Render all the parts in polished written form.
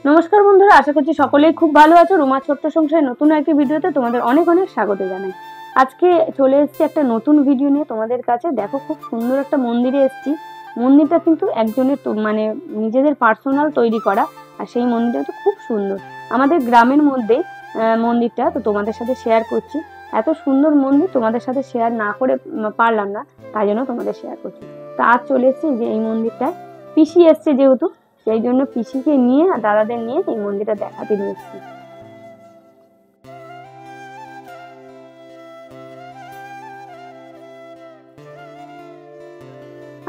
নমস্কার বন্ধুরা, আশা করছি সকলেই খুব ভালো আছো। রুমা ছোট্ট সংসারে নতুন একটি ভিডিওতে তোমাদের অনেক অনেক স্বাগত জানাই। আজকে চলে এসেছি একটা নতুন ভিডিও নিয়ে তোমাদের কাছে। দেখো, খুব সুন্দর একটা মন্দিরে এসেছি। মন্দিরটা কিন্তু একজনের মানে নিজেদের পার্সোনাল তৈরি করা, আর সেই মন্দিরটা তো খুব সুন্দর। আমাদের গ্রামের মধ্যে মন্দিরটা তো তোমাদের সাথে শেয়ার করছি। এত সুন্দর মন্দির তোমাদের সাথে শেয়ার না করে পারলাম না, তাই জন্য তোমাদের শেয়ার করছি। তা আজ চলে এসেছি যে এই মন্দিরটায় পিসি এসছে, যেহেতু সেই জন্য পিসিকে নিয়ে আর দাদাদের নিয়ে এই মন্দিরটা দেখাতে নিয়ে এসেছি।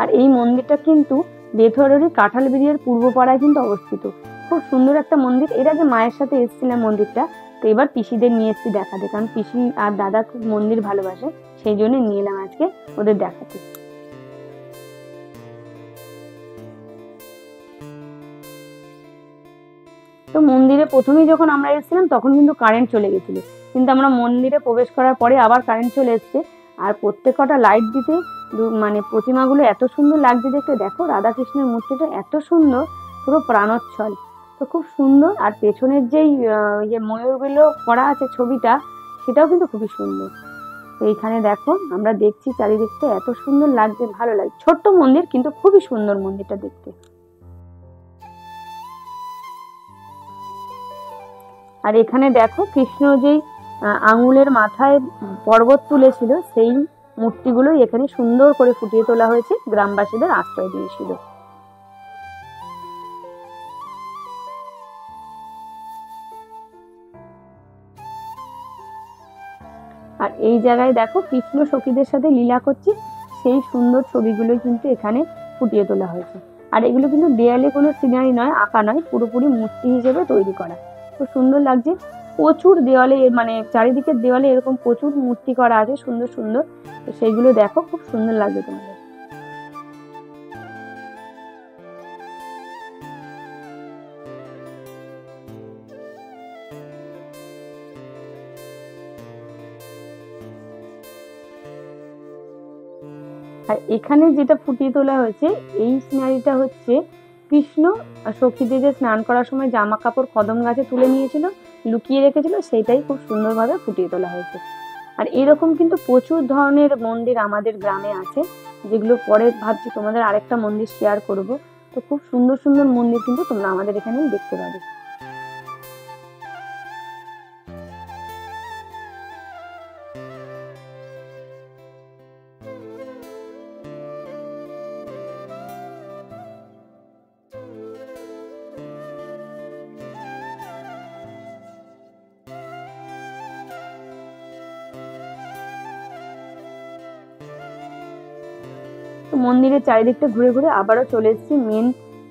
আর এই মন্দিরটা কিন্তু বেথররি কাঁঠালবেড়িয়ার পূর্ব পাড়ায় কিন্তু অবস্থিত। খুব সুন্দর একটা মন্দির। এর আগে মায়ের সাথে এসেছিলাম মন্দিরটা, তো এবার পিসিদের নিয়ে এসেছি দেখাতে, কারণ পিসি আর দাদা খুব মন্দির ভালোবাসে, সেই জন্য নিয়ে এলাম আজকে ওদের দেখাতে। তো মন্দিরে প্রথমেই যখন আমরা এসেছিলাম তখন কিন্তু কারেন্ট চলে গেছিল, কিন্তু আমরা মন্দিরে প্রবেশ করার পরে আবার কারেন্ট চলে এসছে। আর প্রত্যেকটা লাইট দিতে মানে প্রতিমাগুলো এত সুন্দর লাগছে দেখতে। দেখো, রাধাকৃষ্ণের মূর্তিটা এত সুন্দর, পুরো প্রাণোচ্ছল, তো খুব সুন্দর। আর পেছনের যেই ময়ূরগুলো করা আছে ছবিটা, সেটাও কিন্তু খুবই সুন্দর। তো এইখানে দেখো, আমরা দেখছি চারিদিকটা এত সুন্দর লাগছে, ভালো লাগছে। ছোট্ট মন্দির কিন্তু খুবই সুন্দর মন্দিরটা দেখতে। আর এখানে দেখো, কৃষ্ণ যেই আঙুলের মাথায় পর্বত তুলেছিল, সেই মূর্তিগুলো এখানে সুন্দর করে ফুটিয়ে তোলা হয়েছে, গ্রামবাসীদের আশ্রয় দিয়েছিল। আর এই জায়গায় দেখো, কৃষ্ণ সখীদের সাথে লীলা করছে, সেই সুন্দর ছবিগুলো কিন্তু এখানে ফুটিয়ে তোলা হয়েছে। আর এগুলো কিন্তু দেয়ালে কোনো সিনারি নয়, আঁকা নয়, পুরোপুরি মূর্তি হিসেবে তৈরি করা। খুব সুন্দর লাগছে। প্রচুর দেওয়ালে, মানে চারিদিকের দেওয়ালে এরকম প্রচুর মূর্তি করা আছে সুন্দর সুন্দর। তো সেইগুলো দেখো, খুব সুন্দর লাগবে তোমাদের। আর এখানে যেটা ফুটিয়ে তোলা হয়েছে, এই সিনারিটা হচ্ছে কৃষ্ণ সখীদের যে স্নান করার সময় জামা কাপড় কদম গাছে তুলে নিয়েছিল, লুকিয়ে রেখেছিল, সেইটাই খুব সুন্দরভাবে ফুটিয়ে তোলা হয়েছে। আর এরকম কিন্তু প্রচুর ধরনের মন্দির আমাদের গ্রামে আছে, যেগুলো পরে ভাবছি তোমাদের আরেকটা মন্দির শেয়ার করব। তো খুব সুন্দর সুন্দর মন্দির কিন্তু তোমরা আমাদের এখানে দেখতে পাবে। তো মন্দিরের চারিদিকটা ঘুরে ঘুরে আবারও চলে এসেছি মেন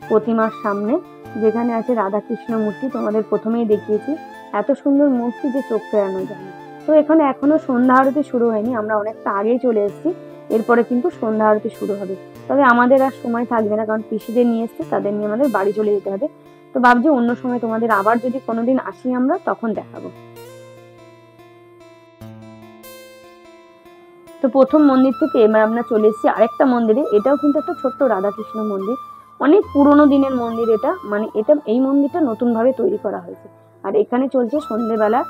প্রতিমার সামনে, যেখানে আছে রাধাকৃষ্ণ মূর্তি। তোমাদের প্রথমেই দেখিয়েছি, এত সুন্দর মূর্তি যে চোখ ফেরানো যায় না। তো এখানে এখনো সন্ধ্যা আরতি শুরু হয়নি, আমরা অনেকটা আগেই চলে এসেছি। এরপরে কিন্তু সন্ধ্যা আরতি শুরু হবে। তবে আমাদের আর সময় থাকবে না, কারণ পিসিদের নিয়ে এসেছি, তাদের নিয়ে আমাদের বাড়ি চলে যেতে হবে। তো ভাবছি অন্য সময় তোমাদের আবার যদি কোনোদিন আসি আমরা, তখন দেখাবো। তো প্রথম মন্দির থেকে এবার আমরা চলে এসেছি আরেকটা মন্দিরে। এটাও কিন্তু একটা ছোট্ট রাধাকৃষ্ণ মন্দির, অনেক পুরোনো দিনের মন্দির এটা। মানে এই মন্দিরটা নতুন ভাবে তৈরি করা হয়েছে। আর এখানে চলছে সন্ধ্যেবেলা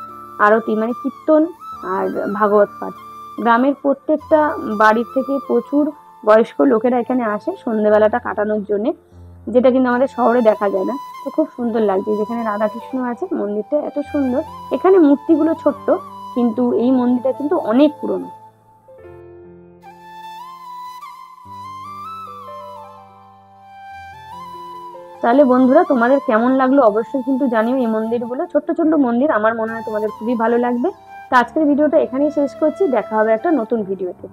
আরতি, মানে কীর্তন আর ভাগবত পাঠ। গ্রামের প্রত্যেকটা বাড়ির থেকে প্রচুর বয়স্ক লোকেরা এখানে আসে সন্ধ্যেবেলাটা কাটানোর জন্য, যেটা কিন্তু আমাদের শহরে দেখা যায় না। তো খুব সুন্দর লাগছে, যেখানে রাধাকৃষ্ণ আছে, মন্দিরটা এত সুন্দর। এখানে মূর্তিগুলো ছোট্ট, কিন্তু এই মন্দিরটা কিন্তু অনেক পুরনো। তাহলে বন্ধুরা, তোমাদের কেমন লাগলো অবশ্যই কিন্তু জানিও। এই মন্দিরগুলো ছোট্ট ছোট্ট মন্দির, আমার মনে হয় তোমাদের খুবই ভালো লাগবে। তো আজকের ভিডিওটা এখানেই শেষ করছি, দেখা হবে একটা নতুন ভিডিওতে।